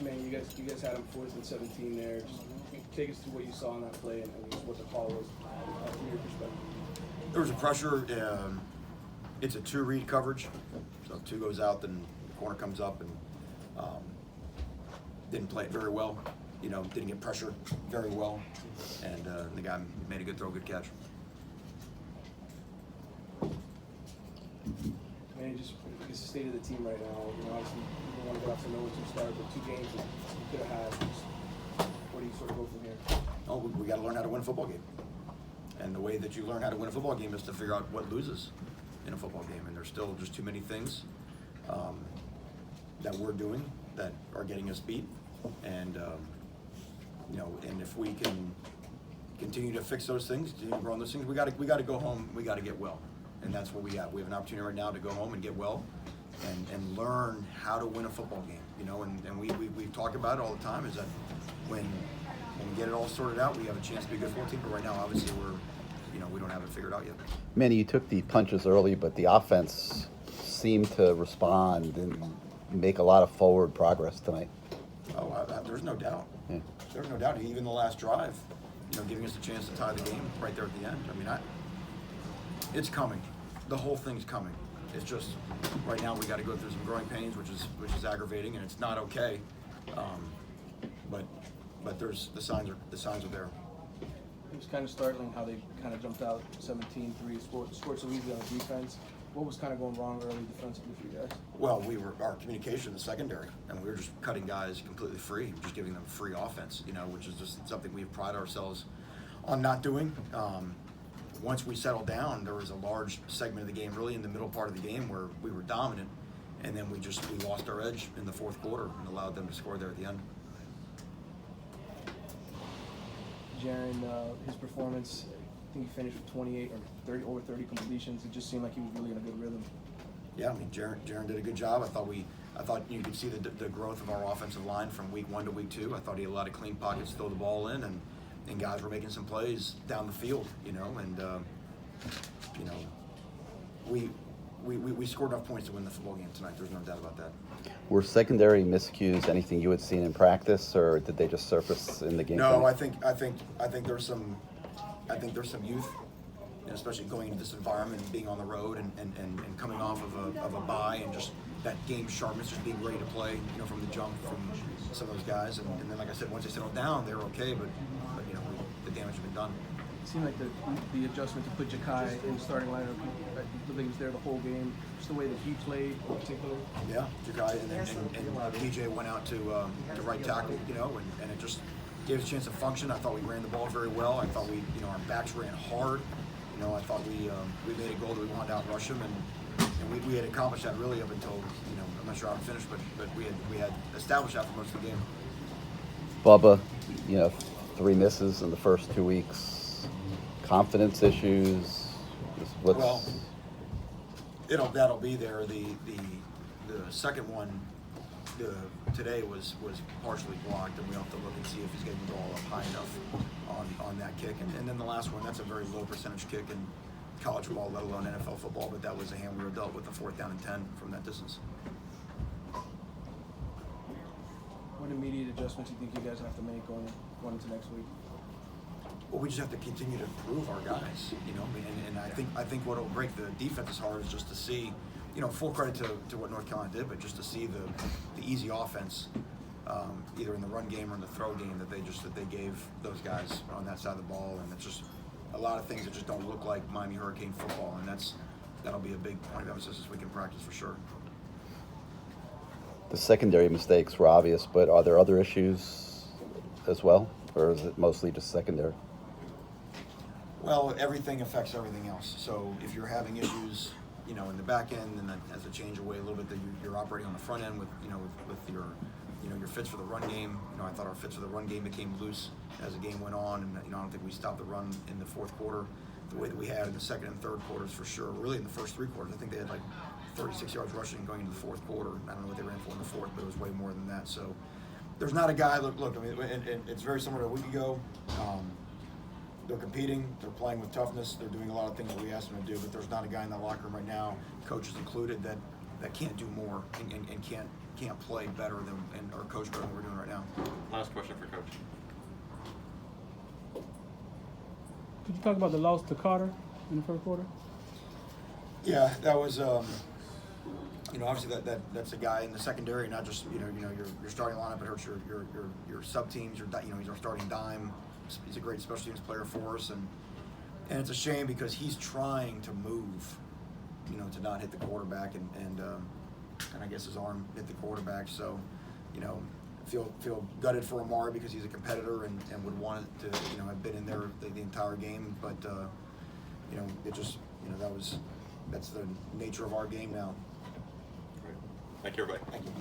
Man, you guys had him 4th and 17 there. Just take us through what you saw in that play and just what the call was from your perspective. There was a pressure. It's a 2-read coverage, so 2 goes out, then the corner comes up, and didn't play it very well. Didn't get pressure very well, and the guy made a good throw, good catch. Man, just the state of the team right now. Obviously, you don't want to get off to 0-2 start, but 2 games that you could have had. Where do you sort of go from here? Oh, we got to learn how to win a football game, and the way that you learn how to win a football game is to figure out what loses in a football game. And there's still just too many things that we're doing that are getting us beat, and and if we can continue to fix those things, continue to grow on those things, we got to go home. We got to get well. And that's what we have. We have an opportunity right now to go home and get well and learn how to win a football game. And we've talked about it all the time, is that when we get it all sorted out, we have a chance to be a good football team. But right now, obviously, we don't have it figured out yet. Manny, you took the punches early, but the offense seemed to respond and make a lot of forward progress tonight. Oh, there's no doubt. Yeah. There's no doubt. Even the last drive, giving us a chance to tie the game right there at the end. I mean, it's coming. The whole thing's coming. It's just right now we got to go through some growing pains, which is aggravating, and it's not okay. But there's the signs are there. It was kind of startling how they kind of jumped out 17-3, scored so easily on the defense. What was kind of going wrong early defensively for you guys? Well, our communication in the secondary, and we were just cutting guys completely free, just giving them free offense, which is just something we've prided ourselves on not doing. Once we settled down, there was a large segment of the game, really in the middle part of the game, where we were dominant, and then we lost our edge in the 4th quarter and allowed them to score there at the end. Jaren, his performance, I think he finished with 28 or over 30 completions. It just seemed like he was really in a good rhythm. Yeah, I mean, Jaren did a good job. I thought you could see the growth of our offensive line from week 1 to week 2. I thought he had a lot of clean pockets to throw the ball in, and guys were making some plays down the field, we scored enough points to win the football game tonight. There's no doubt about that. Were secondary miscues anything you had seen in practice, or did they just surface in the game? No, I think there's some youth, especially going into this environment and being on the road and coming off of a bye, and just that game sharpness, just being ready to play, from the jump from some of those guys. And then, like I said, once they settled down, they were okay, but the damage had been done. It seemed like the adjustment to put Ja'Kai in the starting lineup, I believe he was there the whole game, just the way that he played in particular. Yeah, Ja'Kai, and DJ went out to right tackle, and it just gave us a chance to function. I thought we ran the ball very well. I thought our backs ran hard. I thought we made a goal that we wanted to outrush them, and we had accomplished that really up until, I'm not sure how it finished, but we had established that for most of the game. Bubba, 3 misses in the first 2 weeks. Confidence issues. Well, that'll be there. The second one today was partially blocked, and we have to look and see if he's getting the ball up high enough on that kick. And then the last one, that's a very low percentage kick in college football, let alone NFL football. But that was a hand we were dealt with, a 4th down and 10 from that distance. What immediate adjustments do you think you guys have to make going into next week? Well, we just have to continue to improve our guys, and I think what will break the defense's heart is just to see, full credit to what North Carolina did, but just to see the easy offense, either in the run game or in the throw game that they gave those guys on that side of the ball, and it's just a lot of things that just don't look like Miami Hurricane football, and that'll be a big point of emphasis this week in practice for sure. The secondary mistakes were obvious, but are there other issues as well, or is it mostly just secondary? Well, everything affects everything else. So if you're having issues, in the back end, and that has to change away a little bit, that you're operating on the front end with your fits for the run game. I thought our fits for the run game became loose as the game went on, and I don't think we stopped the run in the 4th quarter the way that we had in the 2nd and 3rd quarters for sure. Really in the first 3 quarters, I think they had like 36 yards rushing going into the 4th quarter. I don't know what they ran for in the 4th, but it was way more than that. So there's not a guy. Look. I mean, and it's very similar to a week ago. They're competing, they're playing with toughness, they're doing a lot of things that we asked them to do, but there's not a guy in that locker room right now, coaches included, that that can't do more and can't play better than and or coach better than we're doing right now. Last question for Coach. Could you talk about the loss to Carter in the first quarter? Yeah, that was obviously that's a guy in the secondary, not just your starting lineup. It hurts your sub teams. He's our starting dime. He's a great special teams player for us, and it's a shame because he's trying to move, to not hit the quarterback, and I guess his arm hit the quarterback. So, feel gutted for Amari because he's a competitor and would want it to have been in there the entire game, but it just that's the nature of our game now. Great. Thank you, everybody. Thank you.